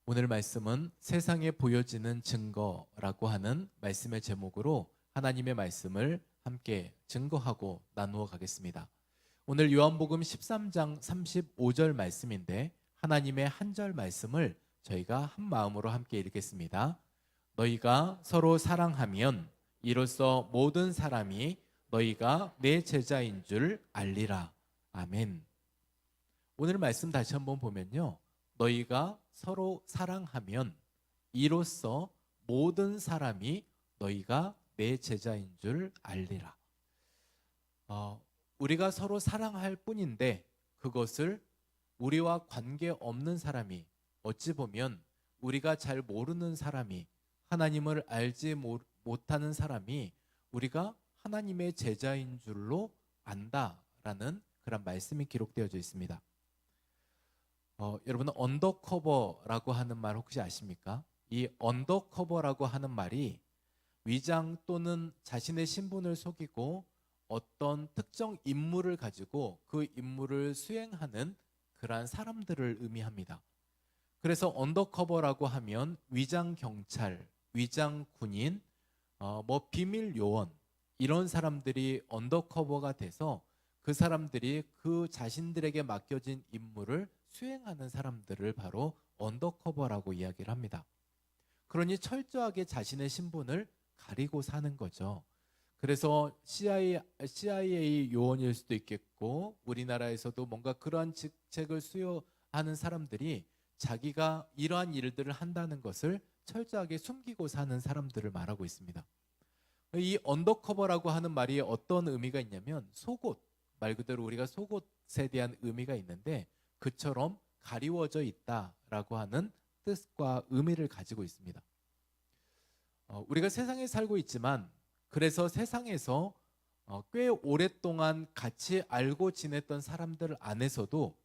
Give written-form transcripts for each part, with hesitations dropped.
오늘 말씀은 세상에 보여지는 증거라고 하는 말씀의 제목으로 하나님의 말씀을 함께 증거하고 나누어 가겠습니다. 오늘 요한복음 13장 35절 말씀인데 하나님의 한 절 말씀을 저희가 한 마음으로 함께 읽겠습니다. 너희가 서로 사랑하면 이로써 모든 사람이 너희가 내 제자인 줄 알리라. 아멘. 오늘 말씀 다시 한번 보면요. 너희가 서로 사랑하면 이로써 모든 사람이 너희가 내 제자인 줄 알리라. 우리가 서로 사랑할 뿐인데 그것을 우리와 관계없는 사람이, 어찌 보면 우리가 잘 모르는 사람이, 하나님을 알지 못하는 사람이 우리가 하나님의 제자인 줄로 안다라는 그런 말씀이 기록되어져 있습니다. 여러분은 언더커버라고 하는 말 혹시 아십니까? 이 언더커버라고 하는 말이 위장 또는 자신의 신분을 속이고 어떤 특정 임무를 가지고 그 임무를 수행하는 그러한 사람들을 의미합니다. 그래서 언더커버라고 하면 위장 경찰, 위장 군인, 비밀 요원 이런 사람들이 언더커버가 돼서 그 사람들이 그 자신들에게 맡겨진 임무를 수행하는 사람들을 바로 언더커버라고 이야기를 합니다. 그러니 철저하게 자신의 신분을 가리고 사는 거죠. 그래서 CIA 요원일 수도 있겠고 우리나라에서도 뭔가 그러한 직책을 수여하는 사람들이 자기가 이러한 일들을 한다는 것을 철저하게 숨기고 사는 사람들을 말하고 있습니다. 이 언더커버라고 하는 말이 어떤 의미가 있냐면 속옷, 말 그대로 우리가 속옷에 대한 의미가 있는데 그처럼 가리워져 있다라고 하는 뜻과 의미를 가지고 있습니다. 우리가 세상에 살고 있지만 그래서 세상에서 꽤 오랫동안 같이 알고 지냈던 사람들 안에서도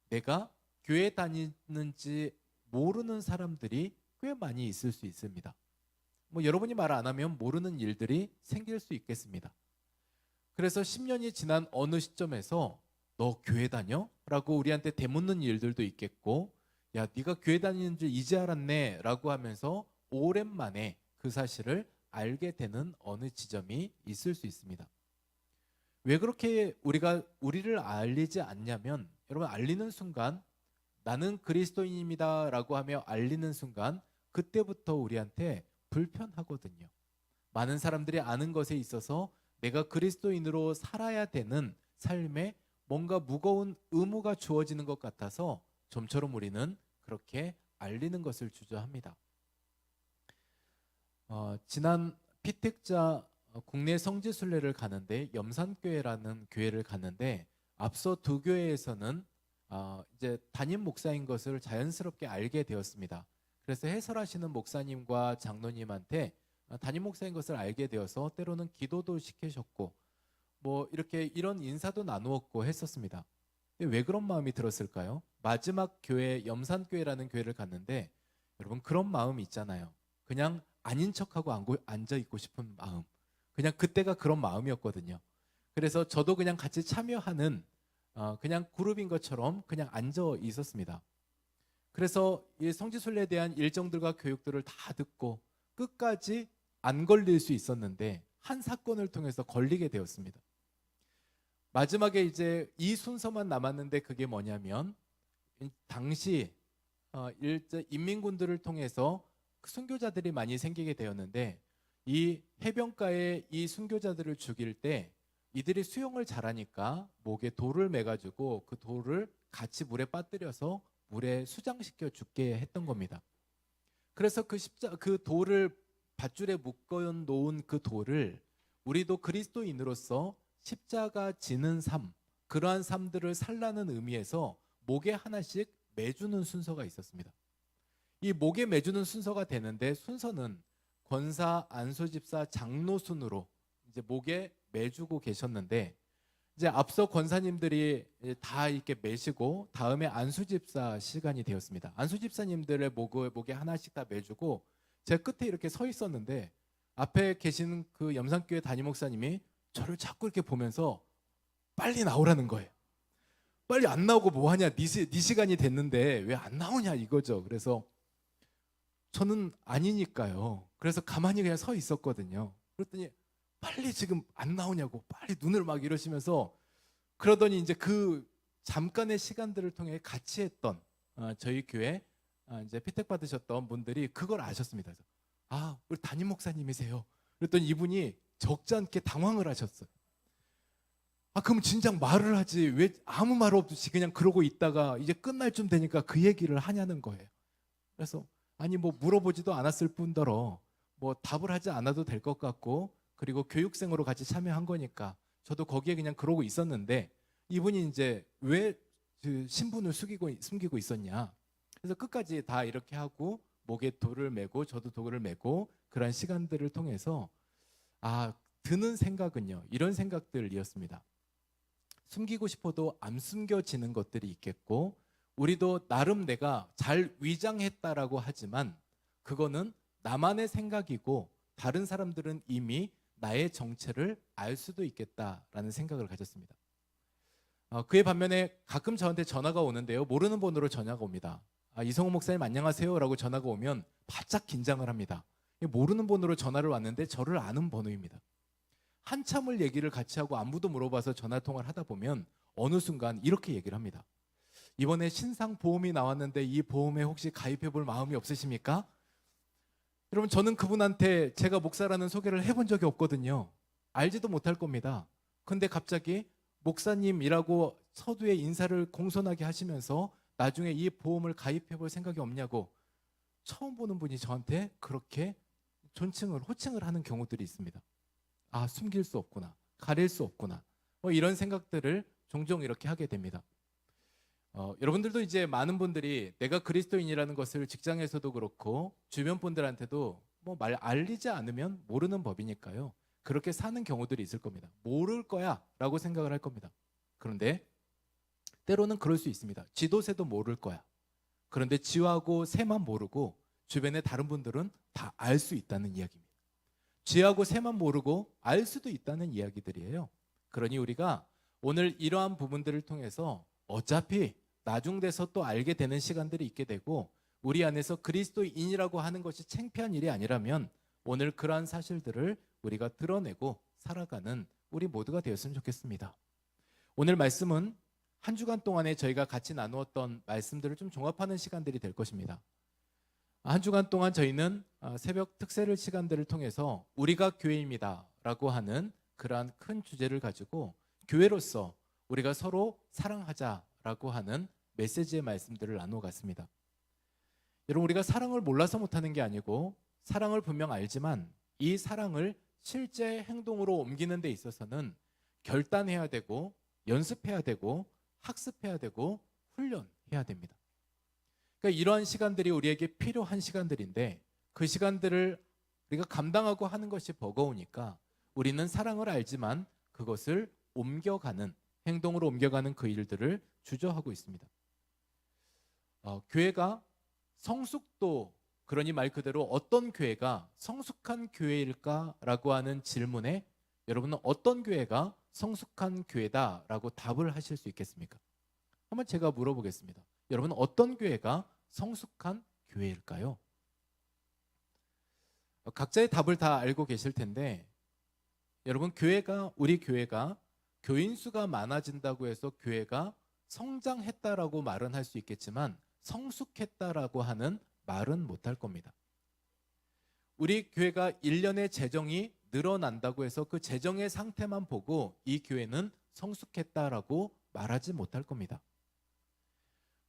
내가 교회 다니는지 모르는 사람들이 꽤 많이 있을 수 있습니다. 여러분이 말 안 하면 모르는 일들이 생길 수 있겠습니다. 그래서 10년이 지난 어느 시점에서 너 교회 다녀? 라고 우리한테 되묻는 일들도 있겠고 야 네가 교회 다니는 줄 이제 알았네 라고 하면서 오랜만에 그 사실을 알게 되는 어느 지점이 있을 수 있습니다. 왜 그렇게 우리를 알리지 않냐면 여러분 알리는 순간 나는 그리스도인입니다 라고 하며 알리는 순간 그때부터 우리한테 불편하거든요. 많은 사람들이 아는 것에 있어서 내가 그리스도인으로 살아야 되는 삶에 뭔가 무거운 의무가 주어지는 것 같아서 좀처럼 우리는 그렇게 알리는 것을 주저합니다. 지난 피택자 국내 성지순례를 가는데 염산교회라는 교회를 갔는데 앞서 두 교회에서는 이제 담임 목사인 것을 자연스럽게 알게 되었습니다. 그래서 해설하시는 목사님과 장로님한테 담임 목사인 것을 알게 되어서 때로는 기도도 시키셨고 이렇게 이런 인사도 나누었고 했었습니다. 왜 그런 마음이 들었을까요? 마지막 교회 염산교회라는 교회를 갔는데 여러분 그런 마음이 있잖아요. 그냥 아닌 척하고 앉아 있고 싶은 마음. 그냥 그때가 그런 마음이었거든요. 그래서 저도 그냥 같이 참여하는 그냥 그룹인 것처럼 그냥 앉아 있었습니다. 그래서 이 성지순례에 대한 일정들과 교육들을 다 듣고 끝까지 안 걸릴 수 있었는데 한 사건을 통해서 걸리게 되었습니다. 마지막에 이제 이 순서만 남았는데 그게 뭐냐면 당시 인민군들을 통해서 순교자들이 많이 생기게 되었는데 이 해변가에 이 순교자들을 죽일 때 이들이 수영을 잘하니까 목에 돌을 매가지고 그 돌을 같이 물에 빠뜨려서 물에 수장시켜 죽게 했던 겁니다. 그래서 그 돌을 밧줄에 묶어 놓은 그 돌을 우리도 그리스도인으로서 십자가 지는 삶, 그러한 삶들을 살라는 의미에서 목에 하나씩 매주는 순서가 있었습니다. 이 목에 매주는 순서가 되는데 순서는 권사, 안수집사, 장로 순으로 이제 목에 매주고 계셨는데 이제 앞서 권사님들이 다 이렇게 매시고 다음에 안수집사 시간이 되었습니다. 안수집사님들의 목에 하나씩 다 매주고 제가 끝에 이렇게 서 있었는데 앞에 계신 그 염산교회 담임 목사님이 저를 자꾸 이렇게 보면서 빨리 나오라는 거예요. 빨리 안 나오고 뭐하냐, 네 시간이 됐는데 왜 안 나오냐 이거죠. 그래서 저는 아니니까요. 그래서 가만히 그냥 서 있었거든요. 그랬더니 빨리 지금 안 나오냐고 빨리 눈을 막 이러시면서 그러더니 이제 그 잠깐의 시간들을 통해 같이 했던 저희 교회 이제 피택 받으셨던 분들이 그걸 아셨습니다. 그래서 우리 담임 목사님이세요. 그랬더니 이분이 적지 않게 당황을 하셨어요. 그럼 진작 말을 하지 왜 아무 말 없이 그냥 그러고 있다가 이제 끝날 쯤 되니까 그 얘기를 하냐는 거예요. 그래서 아니 뭐 물어보지도 않았을 뿐더러 뭐 답을 하지 않아도 될 것 같고 그리고 교육생으로 같이 참여한 거니까 저도 거기에 그냥 그러고 있었는데 이분이 이제 왜 그 신분을 숨기고 있었냐. 그래서 끝까지 다 이렇게 하고 목에 돌을 메고 저도 돌을 메고 그런 시간들을 통해서 드는 생각은요. 이런 생각들이었습니다. 숨기고 싶어도 안 숨겨지는 것들이 있겠고 우리도 나름 내가 잘 위장했다라고 하지만 그거는 나만의 생각이고 다른 사람들은 이미 나의 정체를 알 수도 있겠다라는 생각을 가졌습니다. 그에 반면에 가끔 저한테 전화가 오는데요. 모르는 번호로 전화가 옵니다. 이성호 목사님 안녕하세요 라고 전화가 오면 바짝 긴장을 합니다. 모르는 번호로 전화를 왔는데 저를 아는 번호입니다. 한참을 얘기를 같이 하고 안부도 물어봐서 전화통화를 하다 보면 어느 순간 이렇게 얘기를 합니다. 이번에 신상 보험이 나왔는데 이 보험에 혹시 가입해 볼 마음이 없으십니까? 여러분 저는 그분한테 제가 목사라는 소개를 해본 적이 없거든요. 알지도 못할 겁니다. 근데 갑자기 목사님이라고 서두에 인사를 공손하게 하시면서 나중에 이 보험을 가입해 볼 생각이 없냐고 처음 보는 분이 저한테 그렇게 호칭을 하는 경우들이 있습니다. 숨길 수 없구나. 가릴 수 없구나. 이런 생각들을 종종 이렇게 하게 됩니다. 여러분들도 이제 많은 분들이 내가 그리스도인이라는 것을 직장에서도 그렇고 주변 분들한테도 알리지 않으면 모르는 법이니까요. 그렇게 사는 경우들이 있을 겁니다. 모를 거야 라고 생각을 할 겁니다. 그런데 때로는 그럴 수 있습니다. 지도새도 모를 거야. 그런데 지하고 새만 모르고 주변의 다른 분들은 다 알 수 있다는 이야기입니다. 지하고 새만 모르고 알 수도 있다는 이야기들이에요. 그러니 우리가 오늘 이러한 부분들을 통해서 어차피 나중 돼서 또 알게 되는 시간들이 있게 되고 우리 안에서 그리스도인이라고 하는 것이 창피한 일이 아니라면 오늘 그러한 사실들을 우리가 드러내고 살아가는 우리 모두가 되었으면 좋겠습니다. 오늘 말씀은 한 주간 동안에 저희가 같이 나누었던 말씀들을 좀 종합하는 시간들이 될 것입니다. 한 주간 동안 저희는 새벽 특세를 시간들을 통해서 우리가 교회입니다 라고 하는 그러한 큰 주제를 가지고 교회로서 우리가 서로 사랑하자라고 하는 메시지의 말씀들을 나누어갔습니다. 여러분 우리가 사랑을 몰라서 못하는 게 아니고 사랑을 분명 알지만 이 사랑을 실제 행동으로 옮기는 데 있어서는 결단해야 되고 연습해야 되고 학습해야 되고 훈련해야 됩니다. 그러니까 이러한 시간들이 우리에게 필요한 시간들인데 그 시간들을 우리가 감당하고 하는 것이 버거우니까 우리는 사랑을 알지만 그것을 옮겨가는 행동으로 옮겨가는 그 일들을 주저하고 있습니다. 교회가 성숙도 그러니 말 그대로 어떤 교회가 성숙한 교회일까라고 하는 질문에 여러분은 어떤 교회가 성숙한 교회다라고 답을 하실 수 있겠습니까? 한번 제가 물어보겠습니다. 여러분은 어떤 교회가 성숙한 교회일까요? 각자의 답을 다 알고 계실 텐데 여러분 우리 교회가 교인 수가 많아진다고 해서 교회가 성장했다라고 말은 할 수 있겠지만 성숙했다라고 하는 말은 못할 겁니다. 우리 교회가 1년의 재정이 늘어난다고 해서 그 재정의 상태만 보고 이 교회는 성숙했다라고 말하지 못할 겁니다.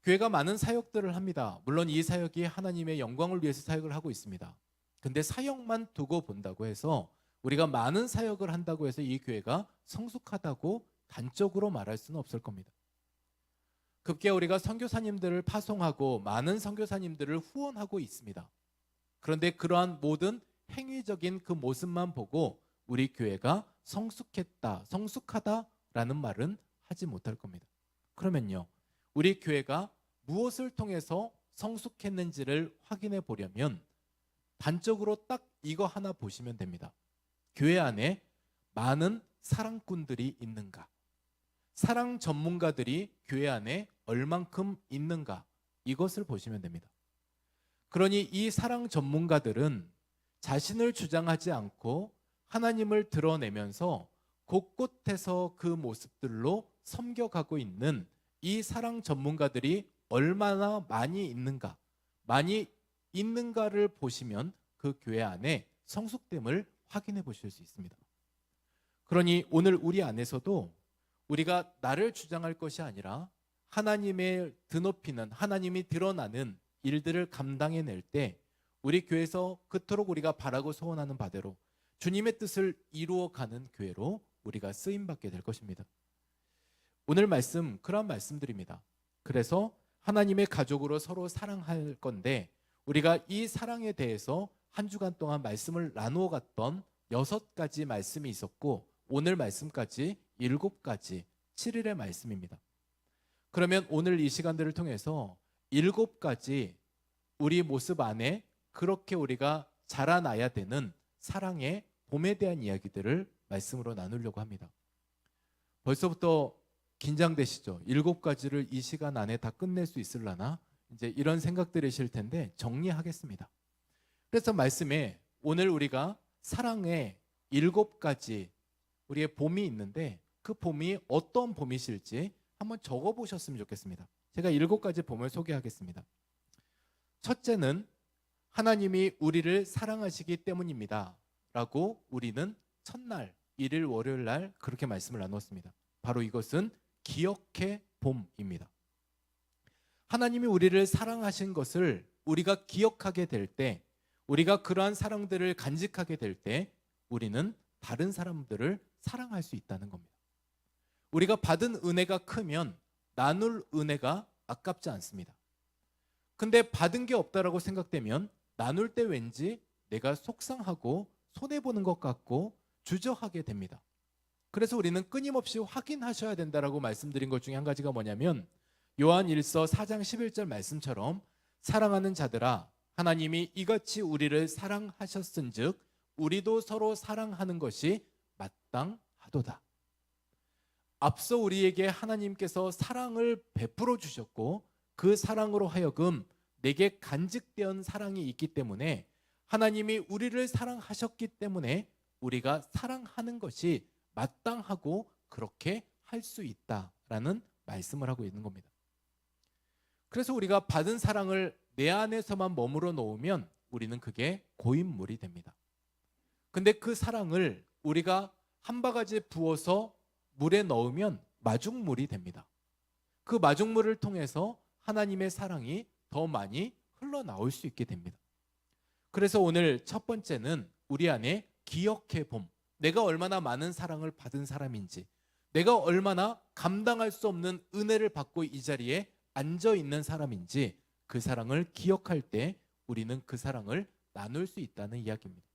교회가 많은 사역들을 합니다. 물론 이 사역이 하나님의 영광을 위해서 사역을 하고 있습니다. 근데 사역만 두고 본다고 해서 우리가 많은 사역을 한다고 해서 이 교회가 성숙하다고 단적으로 말할 수는 없을 겁니다. 급기야 우리가 선교사님들을 파송하고 많은 선교사님들을 후원하고 있습니다. 그런데 그러한 모든 행위적인 그 모습만 보고 우리 교회가 성숙하다라는 말은 하지 못할 겁니다. 그러면요, 우리 교회가 무엇을 통해서 성숙했는지를 확인해 보려면 단적으로 딱 이거 하나 보시면 됩니다. 교회 안에 많은 사랑꾼들이 있는가? 사랑 전문가들이 교회 안에 얼만큼 있는가? 이것을 보시면 됩니다. 그러니 이 사랑 전문가들은 자신을 주장하지 않고 하나님을 드러내면서 곳곳에서 그 모습들로 섬겨가고 있는 이 사랑 전문가들이 얼마나 많이 있는가를 보시면 그 교회 안에 성숙됨을 확인해 보실 수 있습니다. 그러니 오늘 우리 안에서도 우리가 나를 주장할 것이 아니라 하나님의 드높이는, 하나님이 드러나는 일들을 감당해낼 때 우리 교회에서 그토록 우리가 바라고 소원하는 바대로 주님의 뜻을 이루어가는 교회로 우리가 쓰임받게 될 것입니다. 오늘 말씀 그런 말씀드립니다. 그래서 하나님의 가족으로 서로 사랑할 건데 우리가 이 사랑에 대해서 한 주간 동안 말씀을 나누어 갔던 6가지 말씀이 있었고 오늘 말씀까지 7가지 7일의 말씀입니다. 그러면 오늘 이 시간들을 통해서 7가지 우리 모습 안에 그렇게 우리가 자라나야 되는 사랑의 봄에 대한 이야기들을 말씀으로 나누려고 합니다. 벌써부터 긴장되시죠? 7가지를 이 시간 안에 다 끝낼 수 있으려나? 이제 이런 생각들이실 텐데 정리하겠습니다. 그래서 말씀에 오늘 우리가 사랑의 7가지 우리의 봄이 있는데 그 봄이 어떤 봄이실지 한번 적어보셨으면 좋겠습니다. 제가 7가지 봄을 소개하겠습니다. 첫째는 하나님이 우리를 사랑하시기 때문입니다 라고 우리는 첫날 1일 월요일 날 그렇게 말씀을 나눴습니다. 바로 이것은 기억의 봄입니다. 하나님이 우리를 사랑하신 것을 우리가 기억하게 될 때, 우리가 그러한 사랑들을 간직하게 될 때 우리는 다른 사람들을 사랑할 수 있다는 겁니다. 우리가 받은 은혜가 크면 나눌 은혜가 아깝지 않습니다. 근데 받은 게 없다라고 생각되면 나눌 때 왠지 내가 속상하고 손해보는 것 같고 주저하게 됩니다. 그래서 우리는 끊임없이 확인하셔야 된다라고 말씀드린 것 중에 한 가지가 뭐냐면 요한 1서 4장 11절 말씀처럼 사랑하는 자들아 하나님이 이같이 우리를 사랑하셨은즉 우리도 서로 사랑하는 것이 마땅하도다. 앞서 우리에게 하나님께서 사랑을 베풀어 주셨고 그 사랑으로 하여금 내게 간직된 사랑이 있기 때문에 하나님이 우리를 사랑하셨기 때문에 우리가 사랑하는 것이 마땅하고 그렇게 할 수 있다라는 말씀을 하고 있는 겁니다. 그래서 우리가 받은 사랑을 내 안에서만 머물러 놓으면 우리는 그게 고인물이 됩니다. 근데 그 사랑을 우리가 한 바가지 부어서 물에 넣으면 마중물이 됩니다. 그 마중물을 통해서 하나님의 사랑이 더 많이 흘러나올 수 있게 됩니다. 그래서 오늘 첫 번째는 우리 안에 기억의 봄, 내가 얼마나 많은 사랑을 받은 사람인지, 내가 얼마나 감당할 수 없는 은혜를 받고 이 자리에 앉아 있는 사람인지 그 사랑을 기억할 때 우리는 그 사랑을 나눌 수 있다는 이야기입니다.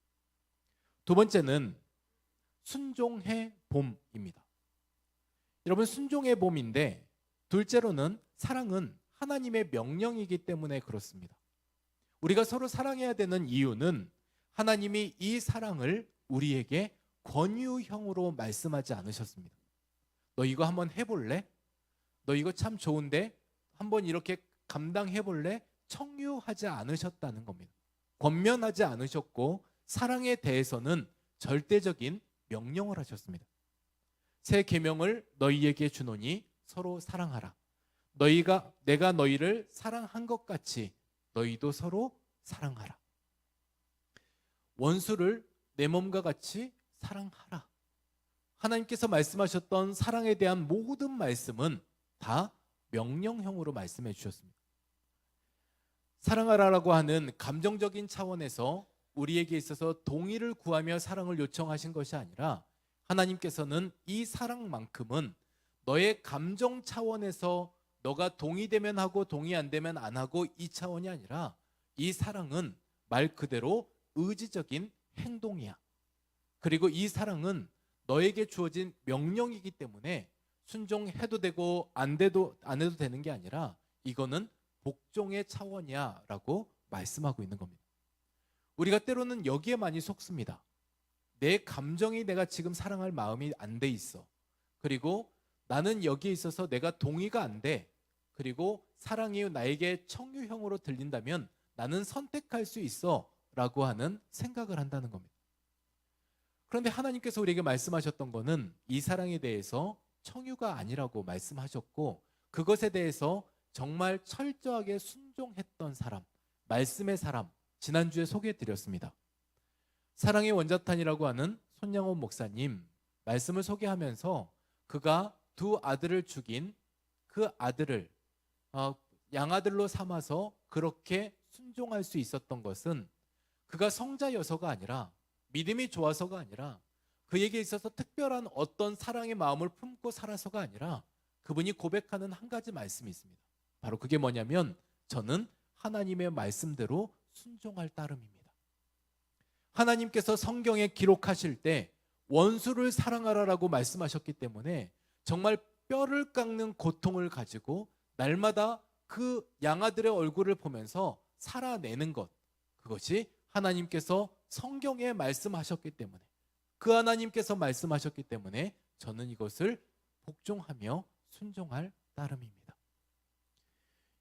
두 번째는 순종의 봄입니다. 여러분, 순종의 봄인데 둘째로는 사랑은 하나님의 명령이기 때문에 그렇습니다. 우리가 서로 사랑해야 되는 이유는 하나님이 이 사랑을 우리에게 권유형으로 말씀하지 않으셨습니다. 너 이거 한번 해볼래? 너 이거 참 좋은데? 한번 이렇게 감당해볼래? 청유하지 않으셨다는 겁니다. 권면하지 않으셨고 사랑에 대해서는 절대적인 명령을 하셨습니다. 새 계명을 너희에게 주노니 서로 사랑하라. 내가 너희를 사랑한 것 같이 너희도 서로 사랑하라. 원수를 내 몸과 같이 사랑하라. 하나님께서 말씀하셨던 사랑에 대한 모든 말씀은 다 명령형으로 말씀해 주셨습니다. 사랑하라라고 하는 감정적인 차원에서 우리에게 있어서 동의를 구하며 사랑을 요청하신 것이 아니라 하나님께서는 이 사랑만큼은 너의 감정 차원에서 너가 동의되면 하고 동의 안 되면 안 하고 이 차원이 아니라 이 사랑은 말 그대로 의지적인 행동이야. 그리고 이 사랑은 너에게 주어진 명령이기 때문에 순종해도 되고 안 해도 되는 게 아니라 이거는 복종의 차원이야 라고 말씀하고 있는 겁니다. 우리가 때로는 여기에 많이 속습니다. 내 감정이 내가 지금 사랑할 마음이 안 돼 있어. 그리고 나는 여기에 있어서 내가 동의가 안 돼. 그리고 사랑이 나에게 청유형으로 들린다면 나는 선택할 수 있어 라고 하는 생각을 한다는 겁니다. 그런데 하나님께서 우리에게 말씀하셨던 것은 이 사랑에 대해서 청유가 아니라고 말씀하셨고, 그것에 대해서 정말 철저하게 순종했던 사람, 말씀의 사람, 지난주에 소개해 드렸습니다. 사랑의 원자탄이라고 하는 손양원 목사님 말씀을 소개하면서 그가 두 아들을 죽인 그 아들을 양아들로 삼아서 그렇게 순종할 수 있었던 것은 그가 성자여서가 아니라, 믿음이 좋아서가 아니라, 그에게 있어서 특별한 어떤 사랑의 마음을 품고 살아서가 아니라, 그분이 고백하는 한 가지 말씀이 있습니다. 바로 그게 뭐냐면, 저는 하나님의 말씀대로 순종할 따름입니다. 하나님께서 성경에 기록하실 때 원수를 사랑하라라고 말씀하셨기 때문에 정말 뼈를 깎는 고통을 가지고 날마다 그 양아들의 얼굴을 보면서 살아내는 것, 그것이 하나님께서 성경에 말씀하셨기 때문에, 그 하나님께서 말씀하셨기 때문에 저는 이것을 복종하며 순종할 따름입니다.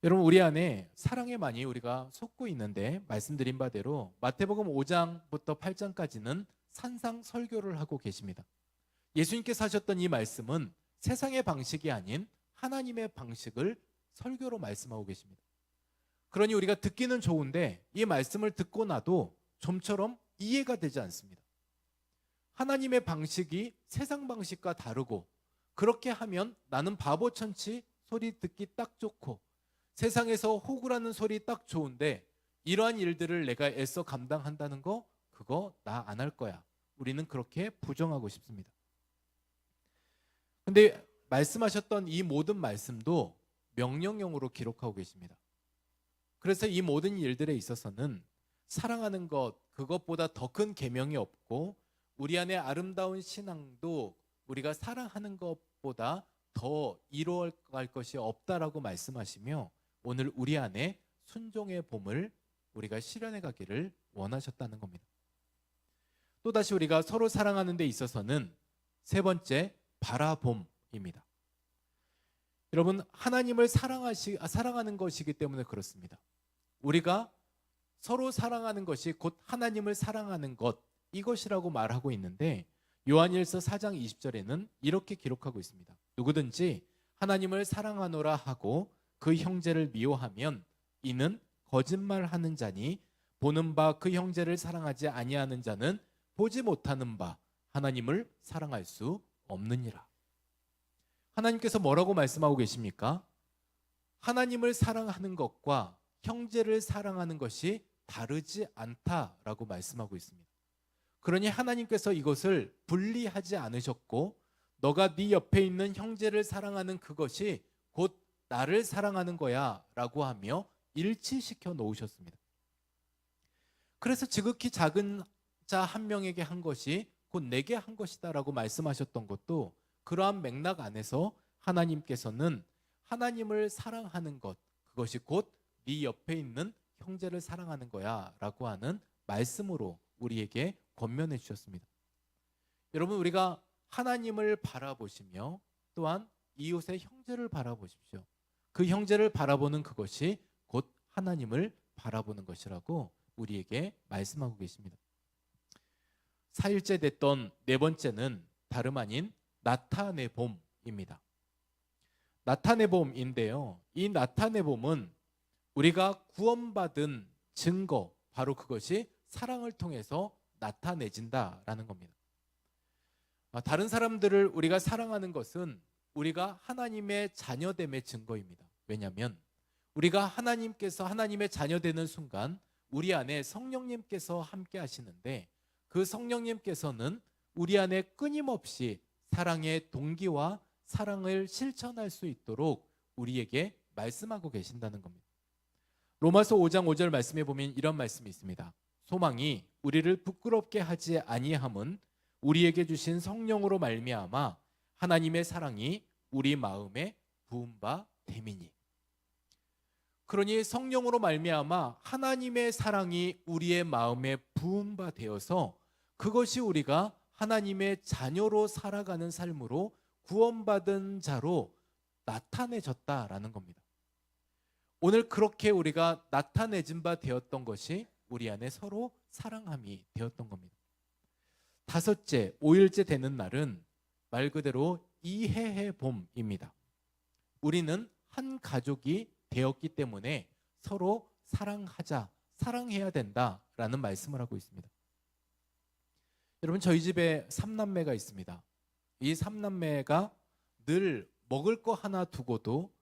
여러분, 우리 안에 사랑에 많이 우리가 속고 있는데, 말씀드린 바대로 마태복음 5장부터 8장까지는 산상 설교를 하고 계십니다. 예수님께서 하셨던 이 말씀은 세상의 방식이 아닌 하나님의 방식을 설교로 말씀하고 계십니다. 그러니 우리가 듣기는 좋은데 이 말씀을 듣고 나도 좀처럼 이해가 되지 않습니다. 하나님의 방식이 세상 방식과 다르고, 그렇게 하면 나는 바보천치 소리 듣기 딱 좋고, 세상에서 호구라는 소리 딱 좋은데 이러한 일들을 내가 애써 감당한다는 거, 그거 나 안 할 거야. 우리는 그렇게 부정하고 싶습니다. 근데 말씀하셨던 이 모든 말씀도 명령형으로 기록하고 계십니다. 그래서 이 모든 일들에 있어서는 사랑하는 것, 그것보다 더 큰 계명이 없고, 우리 안에 아름다운 신앙도 우리가 사랑하는 것보다 더 이루어갈 것이 없다라고 말씀하시며, 오늘 우리 안에 순종의 봄을 우리가 실현해 가기를 원하셨다는 겁니다. 또다시 우리가 서로 사랑하는 데 있어서는 세 번째, 바라봄입니다. 여러분, 하나님을 사랑하는 것이기 때문에 그렇습니다. 우리가 서로 사랑하는 것이 곧 하나님을 사랑하는 것, 이것이라고 말하고 있는데, 요한일서 4장 20절에는 이렇게 기록하고 있습니다. 누구든지 하나님을 사랑하노라 하고 그 형제를 미워하면 이는 거짓말하는 자니, 보는 바 그 형제를 사랑하지 아니하는 자는 보지 못하는 바 하나님을 사랑할 수 없느니라. 하나님께서 뭐라고 말씀하고 계십니까? 하나님을 사랑하는 것과 형제를 사랑하는 것이 다르지 않다라고 말씀하고 있습니다. 그러니 하나님께서 이것을 분리하지 않으셨고, 너가 네 옆에 있는 형제를 사랑하는 그것이 곧 나를 사랑하는 거야 라고 하며 일치시켜 놓으셨습니다. 그래서 지극히 작은 자 한 명에게 한 것이 곧 내게 한 것이다 라고 말씀하셨던 것도, 그러한 맥락 안에서 하나님께서는 하나님을 사랑하는 것, 그것이 곧 네 옆에 있는 형제를 사랑하는 거야 라고 하는 말씀으로 우리에게 권면해 주셨습니다. 여러분, 우리가 하나님을 바라보시며 또한 이웃의 형제를 바라보십시오. 그 형제를 바라보는 그것이 곧 하나님을 바라보는 것이라고 우리에게 말씀하고 계십니다. 4일째 됐던 네 번째는 다름 아닌 나타내 봄입니다. 나타내 봄인데요, 이 나타내 봄은 우리가 구원받은 증거, 바로 그것이 사랑을 통해서 나타내진다라는 겁니다. 다른 사람들을 우리가 사랑하는 것은 우리가 하나님의 자녀됨의 증거입니다. 왜냐하면 우리가 하나님의 자녀되는 순간 우리 안에 성령님께서 함께 하시는데, 그 성령님께서는 우리 안에 끊임없이 사랑의 동기와 사랑을 실천할 수 있도록 우리에게 말씀하고 계신다는 겁니다. 로마서 5장 5절 말씀에 보면 이런 말씀이 있습니다. 소망이 우리를 부끄럽게 하지 아니함은 우리에게 주신 성령으로 말미암아 하나님의 사랑이 우리 마음에 부은 바 됨이니. 그러니 성령으로 말미암아 하나님의 사랑이 우리의 마음에 부은 바 되어서 그것이 우리가 하나님의 자녀로 살아가는 삶으로 구원받은 자로 나타내졌다라는 겁니다. 오늘 그렇게 우리가 나타내진 바 되었던 것이 우리 안에 서로 사랑함이 되었던 겁니다. 다섯째, 5일째 되는 날은 말 그대로 이해의 봄입니다. 우리는 한 가족이 되었기 때문에 서로 사랑하자, 사랑해야 된다라는 말씀을 하고 있습니다. 여러분, 저희 집에 3남매가 있습니다. 이 3남매가 늘 먹을 거 하나 두고도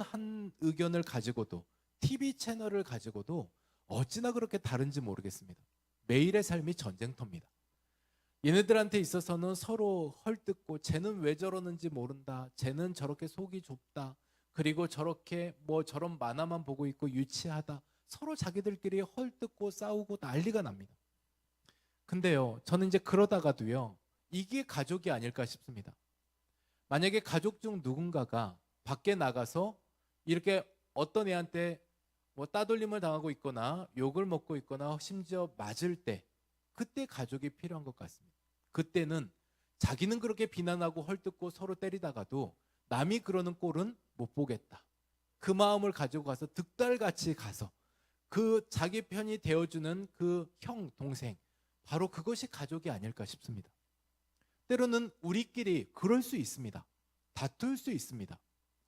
한 의견을 가지고도 TV 채널을 가지고도 어찌나 그렇게 다른지 모르겠습니다. 매일의 삶이 전쟁터입니다. 얘네들한테 있어서는 서로 헐뜯고 쟤는 왜 저러는지 모른다. 쟤는 저렇게 속이 좁다. 그리고 저렇게 저런 만화만 보고 있고 유치하다. 서로 자기들끼리 헐뜯고 싸우고 난리가 납니다. 근데요, 저는 이제 그러다가도요, 이게 가족이 아닐까 싶습니다. 만약에 가족 중 누군가가 밖에 나가서 이렇게 어떤 애한테 따돌림을 당하고 있거나 욕을 먹고 있거나 심지어 맞을 때, 그때 가족이 필요한 것 같습니다. 그때는 자기는 그렇게 비난하고 헐뜯고 서로 때리다가도 남이 그러는 꼴은 못 보겠다. 그 마음을 가지고 가서 득달같이 가서 그 자기 편이 되어주는 그 형, 동생, 바로 그것이 가족이 아닐까 싶습니다. 때로는 우리끼리 그럴 수 있습니다. 다툴 수 있습니다.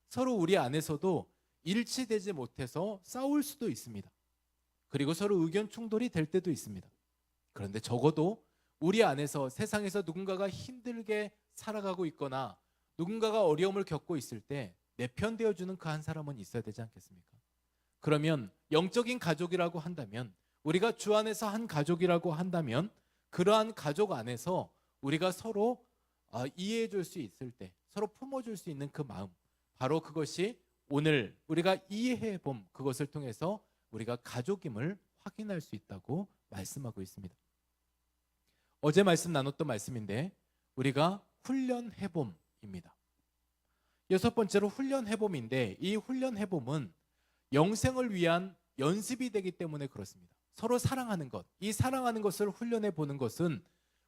서로 우리 안에서도 일치되지 못해서 싸울 수도 있습니다. 그리고 서로 의견 충돌이 될 때도 있습니다. 그런데 적어도 우리 안에서 세상에서 누군가가 힘들게 살아가고 있거나 누군가가 어려움을 겪고 있을 때 내 편 되어주는 그 한 사람은 있어야 되지 않겠습니까? 그러면 영적인 가족이라고 한다면, 우리가 주 안에서 한 가족이라고 한다면, 그러한 가족 안에서 우리가 서로 이해해 줄 수 있을 때, 서로 품어줄 수 있는 그 마음, 바로 그것이 오늘 우리가 이해해 봄, 그것을 통해서 우리가 가족임을 확인할 수 있다고 말씀하고 있습니다. 어제 말씀 나눴던 말씀인데, 우리가 훈련해 봄입니다. 여섯 번째로 훈련해 봄인데, 이 훈련해 봄은 영생을 위한 연습이 되기 때문에 그렇습니다. 서로 사랑하는 것, 이 사랑하는 것을 훈련해 보는 것은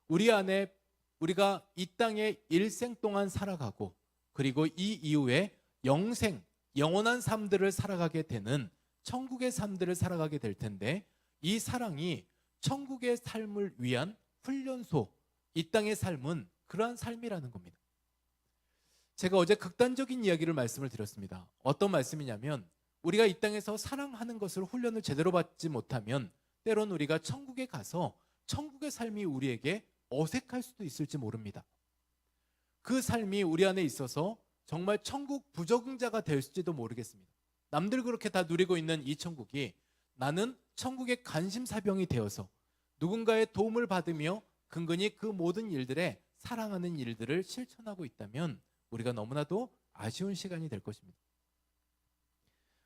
우리 안에 우리가 이 땅에 일생 동안 살아가고, 그리고 이 이후에 영원한 삶들을 살아가게 되는 천국의 삶들을 살아가게 될 텐데, 이 사랑이 천국의 삶을 위한 훈련소, 이 땅의 삶은 그러한 삶이라는 겁니다. 제가 어제 극단적인 이야기를 말씀을 드렸습니다. 어떤 말씀이냐면, 우리가 이 땅에서 사랑하는 것을 훈련을 제대로 받지 못하면 때론 우리가 천국에 가서 천국의 삶이 우리에게 어색할 수도 있을지 모릅니다. 그 삶이 우리 안에 있어서 정말 천국 부적응자가 될지도 모르겠습니다. 남들 그렇게 다 누리고 있는 이 천국이 나는 천국의 관심사병이 되어서 누군가의 도움을 받으며 근근히 그 모든 일들에 사랑하는 일들을 실천하고 있다면 우리가 너무나도 아쉬운 시간이 될 것입니다.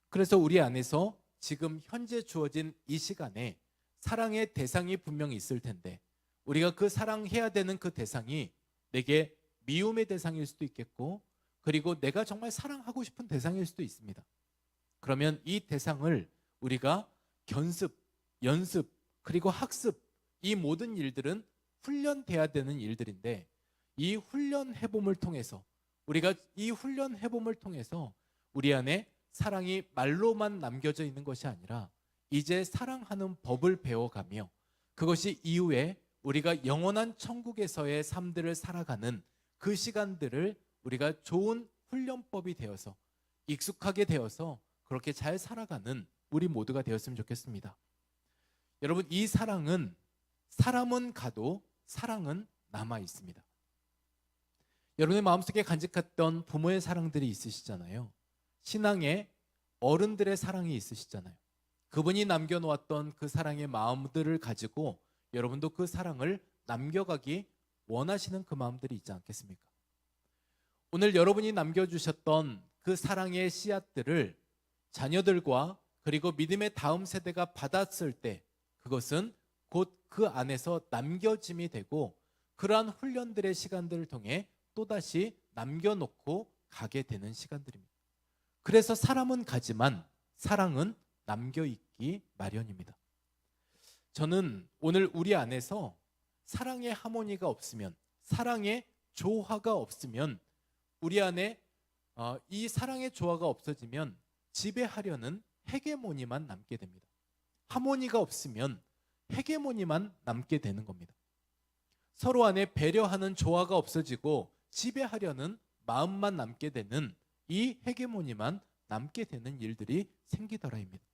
그래서 우리 안에서 지금 현재 주어진 이 시간에 사랑의 대상이 분명히 있을 텐데, 우리가 그 사랑해야 되는 그 대상이 내게 미움의 대상일 수도 있겠고, 그리고 내가 정말 사랑하고 싶은 대상일 수도 있습니다. 그러면 이 대상을 우리가 연습, 그리고 학습, 이 모든 일들은 훈련돼야 되는 일들인데, 이 훈련 해봄을 통해서 우리가 이 훈련 해봄을 통해서 우리 안에 사랑이 말로만 남겨져 있는 것이 아니라 이제 사랑하는 법을 배워가며, 그것이 이후에 우리가 영원한 천국에서의 삶들을 살아가는 그 시간들을 우리가 좋은 훈련법이 되어서 익숙하게 되어서 그렇게 잘 살아가는 우리 모두가 되었으면 좋겠습니다. 여러분, 이 사랑은 사람은 가도 사랑은 남아 있습니다. 여러분의 마음속에 간직했던 부모의 사랑들이 있으시잖아요. 신앙의 어른들의 사랑이 있으시잖아요. 그분이 남겨놓았던 그 사랑의 마음들을 가지고 여러분도 그 사랑을 남겨가기 원하시는 그 마음들이 있지 않겠습니까? 오늘 여러분이 남겨주셨던 그 사랑의 씨앗들을 자녀들과 그리고 믿음의 다음 세대가 받았을 때, 그것은 곧 그 안에서 남겨짐이 되고, 그러한 훈련들의 시간들을 통해 또다시 남겨놓고 가게 되는 시간들입니다. 그래서 사람은 가지만 사랑은 남겨있기 마련입니다. 저는 오늘 우리 안에서 사랑의 하모니가 없으면, 사랑의 조화가 없으면, 우리 안에 이 사랑의 조화가 없어지면 지배하려는 헤게모니만 남게 됩니다. 하모니가 없으면 헤게모니만 남게 되는 겁니다. 서로 안에 배려하는 조화가 없어지고 지배하려는 마음만 남게 되는 이 헤게모니만 남게 되는 일들이 생기더라입니다.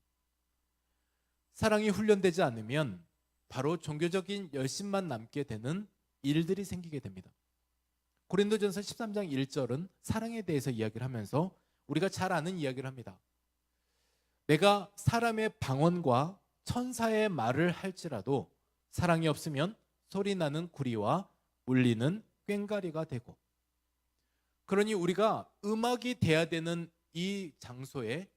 사랑이 훈련되지 않으면 바로 종교적인 열심만 남게 되는 일들이 생기게 됩니다. 고린도전서 13장 1절은 사랑에 대해서 이야기를 하면서 우리가 잘 아는 이야기를 합니다. 내가 사람의 방언과 천사의 말을 할지라도 사랑이 없으면 소리나는 구리와 울리는 꽹과리가 되고, 그러니 우리가 음악이 돼야 되는 이 장소에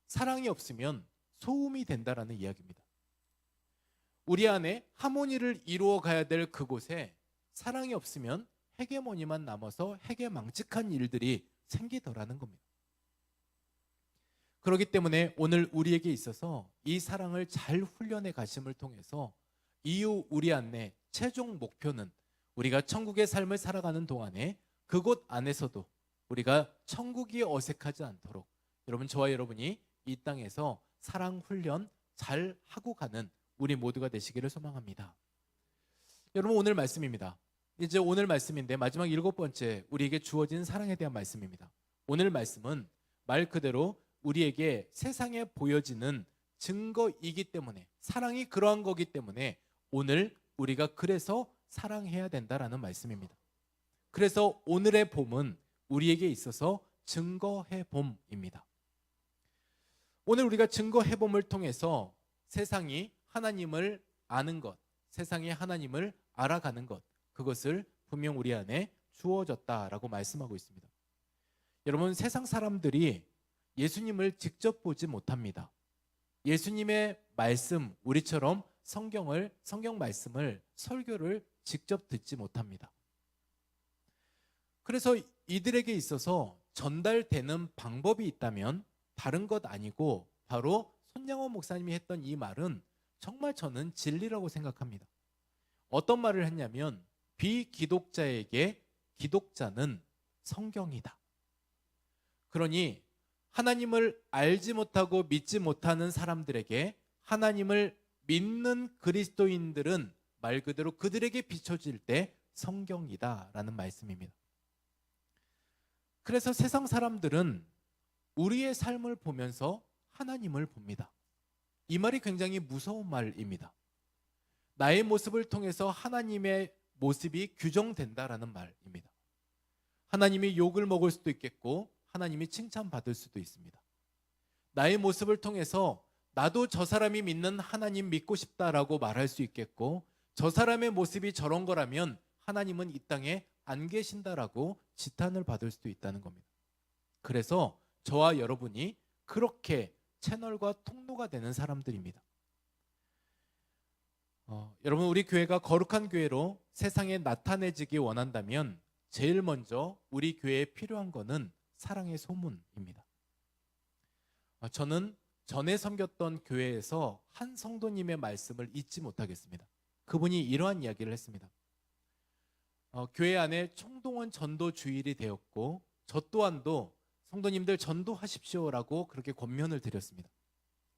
사랑이 없으면 소음이 된다라는 이야기입니다. 우리 안에 하모니를 이루어 가야 될 그곳에 사랑이 없으면 헤게모니만 남아서 헤게망측한 일들이 생기더라는 겁니다. 그렇기 때문에 오늘 우리에게 있어서 이 사랑을 잘 훈련해 가심을 통해서 이후 우리 안에 최종 목표는 우리가 천국의 삶을 살아가는 동안에 그곳 안에서도 우리가 천국이 어색하지 않도록 여러분, 저와 여러분이 이 땅에서 사랑 훈련 잘 하고 가는 우리 모두가 되시기를 소망합니다. 여러분, 오늘 말씀입니다. 이제 오늘 말씀인데 마지막 7번째 우리에게 주어진 사랑에 대한 말씀입니다. 오늘 말씀은 말 그대로 우리에게 세상에 보여지는 증거이기 때문에, 사랑이 그러한 거기 때문에 오늘 우리가 그래서 사랑해야 된다라는 말씀입니다. 그래서 오늘의 봄은 우리에게 있어서 증거해 봄입니다. 오늘 우리가 증거해 봄을 통해서 세상이 하나님을 아는 것, 세상이 하나님을 알아가는 것, 그것을 분명 우리 안에 주어졌다라고 말씀하고 있습니다. 여러분, 세상 사람들이 예수님을 직접 보지 못합니다. 예수님의 말씀, 우리처럼 성경 말씀을, 설교를 직접 듣지 못합니다. 그래서 이들에게 있어서 전달되는 방법이 있다면 다른 것 아니고 바로 손양원 목사님이 했던 이 말은 정말 저는 진리라고 생각합니다. 어떤 말을 했냐면, 비기독자에게 기독자는 성경이다. 그러니 하나님을 알지 못하고 믿지 못하는 사람들에게 하나님을 믿는 그리스도인들은 말 그대로 그들에게 비춰질 때 성경이다라는 말씀입니다. 그래서 세상 사람들은 우리의 삶을 보면서 하나님을 봅니다. 이 말이 굉장히 무서운 말입니다. 나의 모습을 통해서 하나님의 모습이 규정된다라는 말입니다. 하나님이 욕을 먹을 수도 있겠고 하나님이 칭찬받을 수도 있습니다. 나의 모습을 통해서 나도 저 사람이 믿는 하나님 믿고 싶다라고 말할 수 있겠고, 저 사람의 모습이 저런 거라면 하나님은 이 땅에 안 계신다라고 지탄을 받을 수도 있다는 겁니다. 그래서 저와 여러분이 그렇게 채널과 통로가 되는 사람들입니다. 여러분, 우리 교회가 거룩한 교회로 세상에 나타내지기 원한다면 제일 먼저 우리 교회에 필요한 거는 사랑의 소문입니다. 저는 전에 섬겼던 교회에서 한 성도님의 말씀을 잊지 못하겠습니다. 그분이 이러한 이야기를 했습니다. 교회 안에 총동원 전도 주일이 되었고 저 또한도 성도님들 전도하십시오라고 그렇게 권면을 드렸습니다.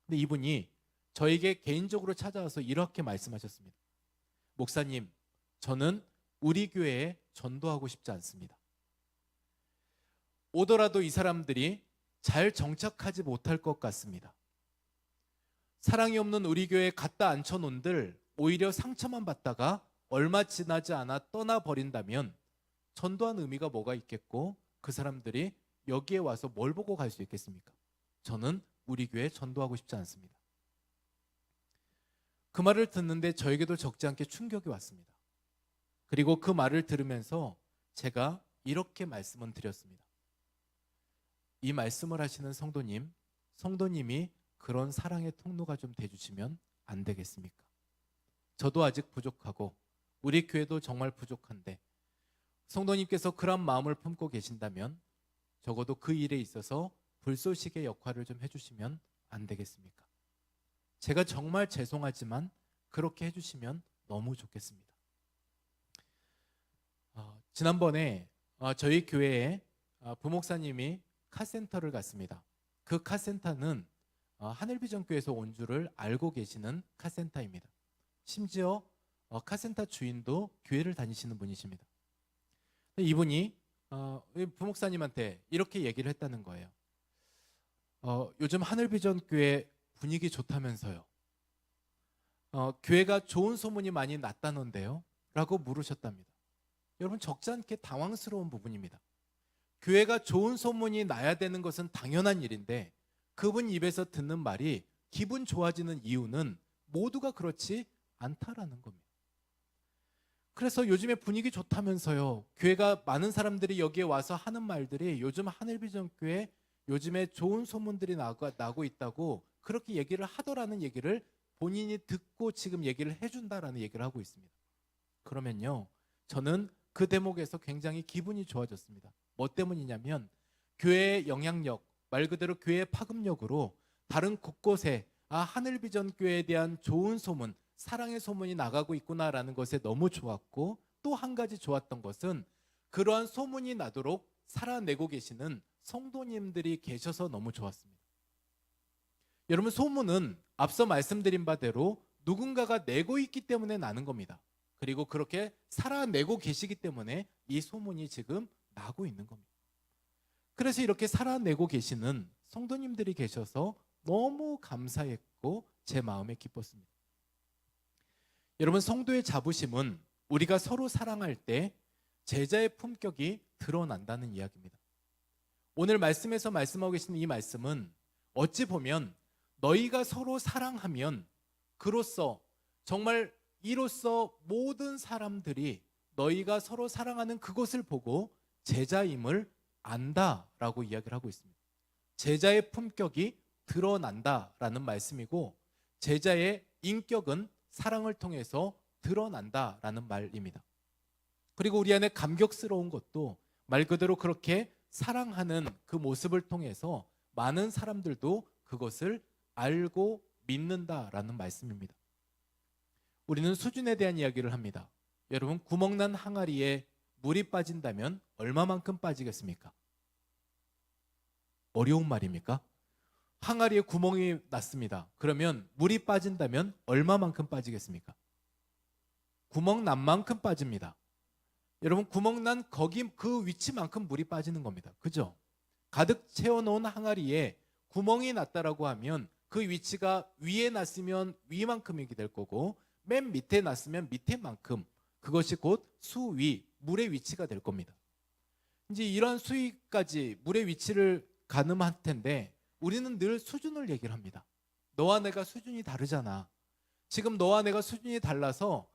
근데 이분이 저에게 개인적으로 찾아와서 이렇게 말씀하셨습니다. 목사님, 저는 우리 교회에 전도하고 싶지 않습니다. 오더라도 이 사람들이 잘 정착하지 못할 것 같습니다. 사랑이 없는 우리 교회에 갖다 앉혀놓은들 오히려 상처만 받다가 얼마 지나지 않아 떠나버린다면 전도한 의미가 뭐가 있겠고 그 사람들이 여기에 와서 뭘 보고 갈 수 있겠습니까? 저는 우리 교회에 전도하고 싶지 않습니다. 그 말을 듣는데 저에게도 적지 않게 충격이 왔습니다. 그리고 그 말을 들으면서 제가 이렇게 말씀을 드렸습니다. 이 말씀을 하시는 성도님이 그런 사랑의 통로가 좀 돼주시면 안 되겠습니까? 저도 아직 부족하고 우리 교회도 정말 부족한데 성도님께서 그런 마음을 품고 계신다면 적어도 그 일에 있어서 불쏘시개 역할을 좀 해주시면 안 되겠습니까? 제가 정말 죄송하지만 그렇게 해주시면 너무 좋겠습니다. 지난번에 저희 교회에 부목사님이 카센터를 갔습니다. 그 카센터는 하늘비전교회에서 온 줄을 알고 계시는 카센터입니다. 심지어 카센터 주인도 교회를 다니시는 분이십니다. 이분이 부목사님한테 이렇게 얘기를 했다는 거예요. 요즘 하늘비전교회 분위기 좋다면서요. 교회가 좋은 소문이 많이 났다는데요? 라고 물으셨답니다. 여러분, 적지 않게 당황스러운 부분입니다. 교회가 좋은 소문이 나야 되는 것은 당연한 일인데 그분 입에서 듣는 말이 기분 좋아지는 이유는 모두가 그렇지 않다라는 겁니다. 그래서 요즘에 분위기 좋다면서요. 교회가 많은 사람들이 여기에 와서 하는 말들이 요즘 하늘비전교회 요즘에 좋은 소문들이 나고 있다고 그렇게 얘기를 하더라는 얘기를 본인이 듣고 지금 얘기를 해준다라는 얘기를 하고 있습니다. 그러면요, 저는 그 대목에서 굉장히 기분이 좋아졌습니다. 뭐 때문이냐면 교회의 영향력, 말 그대로 교회의 파급력으로 다른 곳곳에 하늘비전교회에 대한 좋은 소문, 사랑의 소문이 나가고 있구나라는 것에 너무 좋았고, 또 한 가지 좋았던 것은 그러한 소문이 나도록 살아내고 계시는 성도님들이 계셔서 너무 좋았습니다. 여러분, 소문은 앞서 말씀드린 바대로 누군가가 내고 있기 때문에 나는 겁니다. 그리고 그렇게 살아내고 계시기 때문에 이 소문이 지금 나고 있는 겁니다. 그래서 이렇게 살아내고 계시는 성도님들이 계셔서 너무 감사했고 제 마음에 기뻤습니다. 여러분, 성도의 자부심은 우리가 서로 사랑할 때 제자의 품격이 드러난다는 이야기입니다. 오늘 말씀에서 말씀하고 계시는 이 말씀은 어찌 보면 너희가 서로 사랑하면 그로써 정말 이로써 모든 사람들이 너희가 서로 사랑하는 그것을 보고 제자임을 안다라고 이야기를 하고 있습니다. 제자의 품격이 드러난다라는 말씀이고 제자의 인격은 사랑을 통해서 드러난다라는 말입니다. 그리고 우리 안에 감격스러운 것도 말 그대로 그렇게 사랑하는 그 모습을 통해서 많은 사람들도 그것을 알고 믿는다라는 말씀입니다. 우리는 수준에 대한 이야기를 합니다. 여러분, 구멍난 항아리에 물이 빠진다면 얼마만큼 빠지겠습니까? 어려운 말입니까? 항아리에 구멍이 났습니다. 그러면 물이 빠진다면 얼마만큼 빠지겠습니까? 구멍난 만큼 빠집니다. 여러분, 구멍난 거기 그 위치만큼 물이 빠지는 겁니다. 그죠? 가득 채워놓은 항아리에 구멍이 났다라고 하면 그 위치가 위에 났으면 위만큼이게 될 거고 맨 밑에 났으면 밑에만큼, 그것이 곧 수위, 물의 위치가 될 겁니다. 이제 이러한 수위까지 물의 위치를 가늠할 텐데 우리는 늘 수준을 얘기를 합니다. 너와 내가 수준이 다르잖아. 지금 너와 내가 수준이 달라서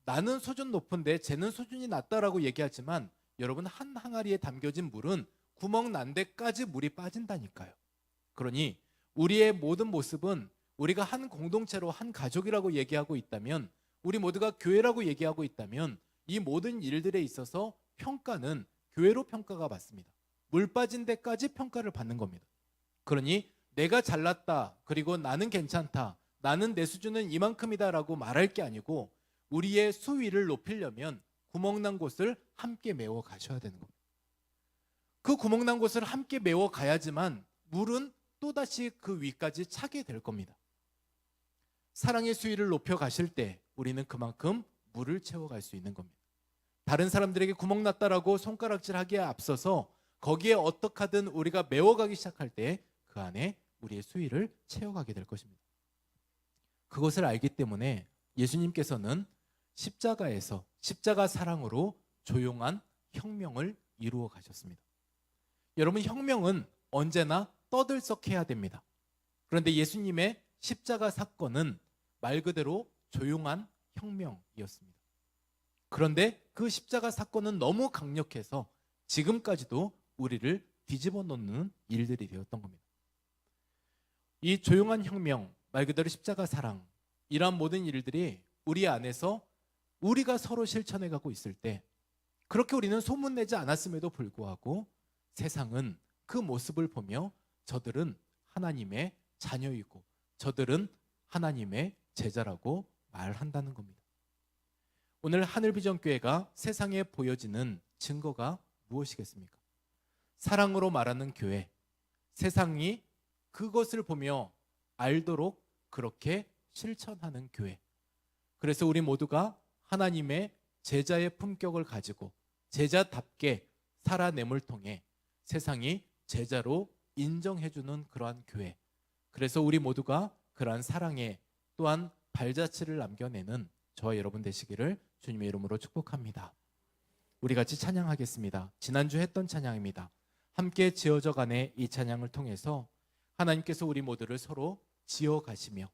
나는 수준 높은데 쟤는 수준이 낮다라고 얘기하지만 여러분, 한 항아리에 담겨진 물은 구멍 난 데까지 물이 빠진다니까요. 그러니 우리의 모든 모습은 우리가 한 공동체로 한 가족이라고 얘기하고 있다면, 우리 모두가 교회라고 얘기하고 있다면 이 모든 일들에 있어서 평가는 교회로 평가가 받습니다. 물 빠진 데까지 평가를 받는 겁니다. 그러니 내가 잘났다, 그리고 나는 괜찮다, 나는 내 수준은 이만큼이다 라고 말할 게 아니고 우리의 수위를 높이려면 구멍난 곳을 함께 메워 가셔야 되는 겁니다. 그 구멍난 곳을 함께 메워 가야지만 물은 또다시 그 위까지 차게 될 겁니다. 사랑의 수위를 높여 가실 때 우리는 그만큼 물을 채워갈 수 있는 겁니다. 다른 사람들에게 구멍 났다라고 손가락질하기에 앞서서 거기에 어떻게 하든 우리가 메워가기 시작할 때 그 안에 우리의 수위를 채워가게 될 것입니다. 그것을 알기 때문에 예수님께서는 십자가에서 십자가 사랑으로 조용한 혁명을 이루어 가셨습니다. 여러분, 혁명은 언제나 떠들썩해야 됩니다. 그런데 예수님의 십자가 사건은 말 그대로 조용한 혁명이었습니다. 그런데 그 십자가 사건은 너무 강력해서 지금까지도 우리를 뒤집어 놓는 일들이 되었던 겁니다. 이 조용한 혁명, 말 그대로 십자가 사랑, 이러한 모든 일들이 우리 안에서 우리가 서로 실천해 가고 있을 때 그렇게 우리는 소문내지 않았음에도 불구하고 세상은 그 모습을 보며 저들은 하나님의 자녀이고 저들은 하나님의 제자라고 말한다는 겁니다. 오늘 하늘비전교회가 세상에 보여지는 증거가 무엇이겠습니까? 사랑으로 말하는 교회, 세상이 그것을 보며 알도록 그렇게 실천하는 교회. 그래서 우리 모두가 하나님의 제자의 품격을 가지고 제자답게 살아냄을 통해 세상이 제자로 인정해주는 그러한 교회. 그래서 우리 모두가 그러한 사랑에 또한 발자취를 남겨내는 저와 여러분 되시기를 주님의 이름으로 축복합니다. 우리 같이 찬양하겠습니다. 지난주 했던 찬양입니다. 함께 지어져 가네. 이 찬양을 통해서 하나님께서 우리 모두를 서로 지어가시며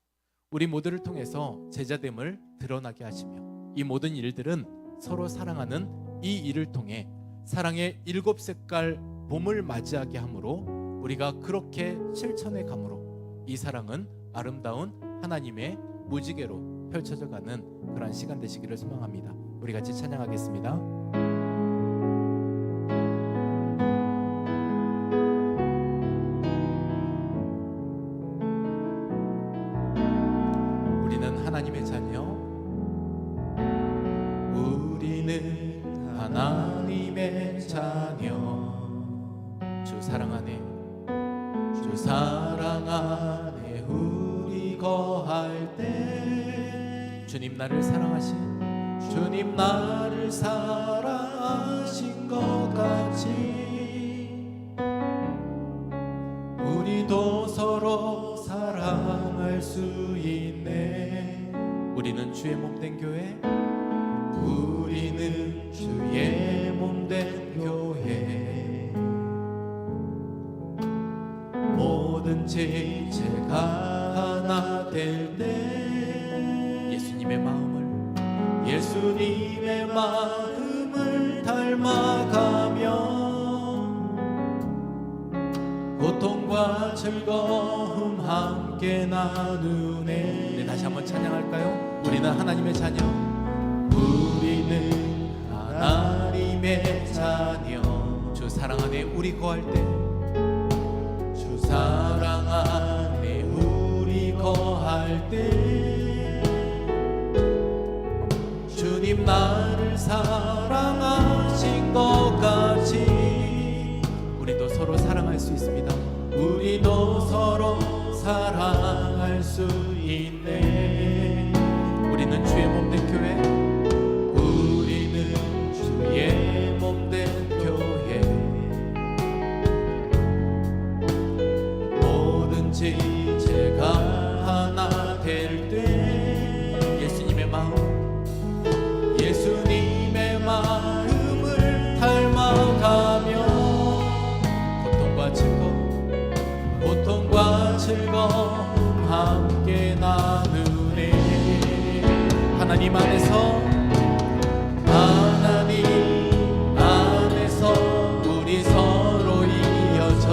우리 모두를 통해서 제자됨을 드러나게 하시며 이 모든 일들은 서로 사랑하는 이 일을 통해 사랑의 7색깔 봄을 맞이하게 함으로 우리가 그렇게 실천해 감으로 이 사랑은 아름다운 하나님의 무지개로 펼쳐져 가는 그러한 시간 되시기를 소망합니다. 우리 같이 찬양하겠습니다. 우리는 하나님의 자녀, 우리는 하나님의 자녀. 주 사랑 안에, 주 사랑 안에 우리 거할 때 주님 나를 사랑하신, 주님 나를 사랑하신 것 같이 우리도 서로 사랑할 수 있네. 우리는 주의 몸된 교회, 우리는 주의 몸된 교회. 뭐든지 제가 하나 될 때 예수님의 마음을 닮아가며 고통과 즐거움 함께 나누네. 네, 다시 한번 찬양할까요? 우리는 하나님의 자녀, 우리는 하나님의 자녀. 주 사랑 안에 우리 거할 때, 주 사랑 안에 우리 거할 때 주님 나를 사랑하신 것 같이 우리도 서로 사랑할 수 있습니다. 우리도 서로 사랑할 수 있네. 우리는 주의 몸된 교회, 우리는 주의 몸된 교회. 뭐든지 제가 하나 될 때 예수님의 마음을 닮아가며 고통과 즐거움 함께 나누네. 하나님 안에서 우리 서로 이어져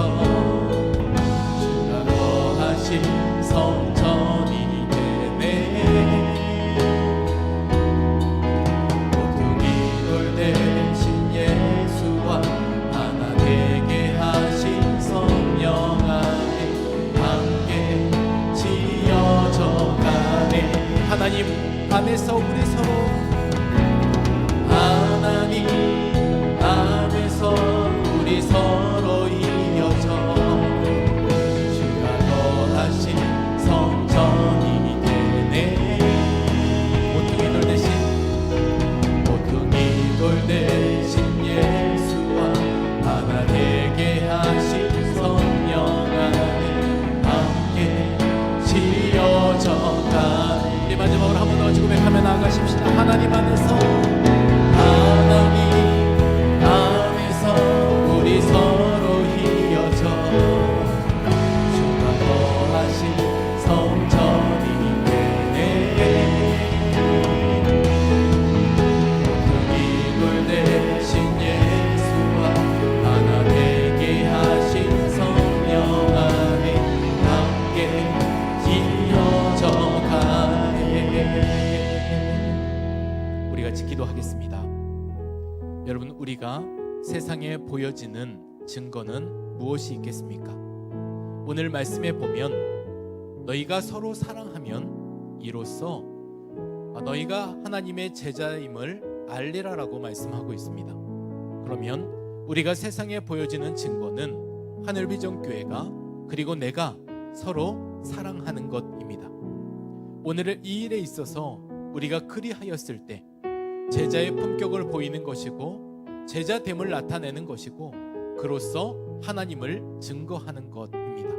주가 거하신 성전이 되네. 모퉁이 돌 대신 예수와 하나 되게 하신 성령 안에 함께 지어져 가네. 하나님 안에서 우리 서로, 하나님 안에서 우리 서로 이어져 주가 거하신 성전이 되네. 모퉁이 돌 대신 예수와 하나 되게 하신 성령 안에 함께 지어져 가네. 우리 마지막으로 한 번 더 고백하며 나아가십시다. 하나님 안에서 우리 서로 이어져 주가 거하신 성전이 되네. 모퉁이 돌 대신 예수와 하나 되게 하신 성령 안에 함께 지어져 가네. 우리 같이 기도하겠습니다. 여러분, 우리가 세상에 보여지는 증거는 무엇이 있겠습니까? 오늘 말씀에 보면 너희가 서로 사랑하면 이로써 너희가 하나님의 제자임을 알리라라고 말씀하고 있습니다. 그러면 우리가 세상에 보여지는 증거는 하늘비전교회가, 그리고 내가 서로 사랑하는 것입니다. 오늘 이 일에 있어서 우리가 그리하였을 때 제자의 품격을 보이는 것이고 제자됨을 나타내는 것이고 그로써 하나님을 증거하는 것입니다.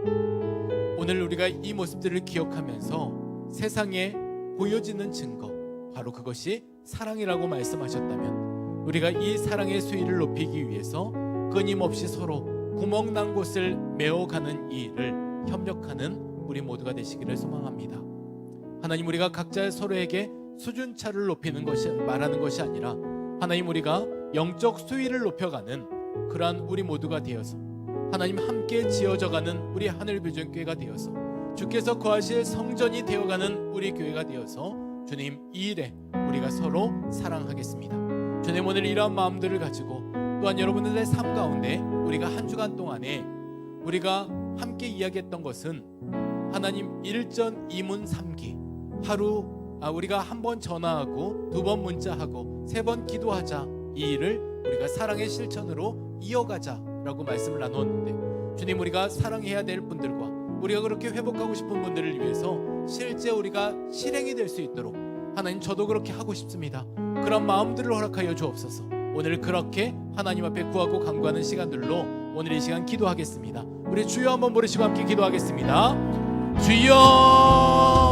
오늘 우리가 이 모습들을 기억하면서 세상에 보여지는 증거, 바로 그것이 사랑이라고 말씀하셨다면 우리가 이 사랑의 수위를 높이기 위해서 끊임없이 서로 구멍난 곳을 메워가는 이 일을 협력하는 우리 모두가 되시기를 소망합니다. 하나님, 우리가 각자 서로에게 수준차를 높이는 것이 말하는 것이 아니라 하나님, 우리가 영적 수위를 높여가는 그러한 우리 모두가 되어서 하나님 함께 지어져가는 우리 하늘비전교회가 되어서 주께서 거하실 성전이 되어가는 우리 교회가 되어서 주님, 이 일에 우리가 서로 사랑하겠습니다. 주님, 오늘 이러한 마음들을 가지고 또한 여러분들의 삶 가운데 우리가 한 주간 동안에 우리가 함께 이야기했던 것은 하나님 1전 2문 3기, 하루 우리가 한 번 전화하고 2번 문자하고 3번 기도하자, 이 일을 우리가 사랑의 실천으로 이어가자라고 말씀을 나누었는데 주님, 우리가 사랑해야 될 분들과 우리가 그렇게 회복하고 싶은 분들을 위해서 실제 우리가 실행이 될 수 있도록 하나님, 저도 그렇게 하고 싶습니다. 그런 마음들을 허락하여 주옵소서. 오늘 그렇게 하나님 앞에 구하고 간구하는 시간들로 오늘 이 시간 기도하겠습니다. 우리 주여 한번 부르시고 함께 기도하겠습니다. 주여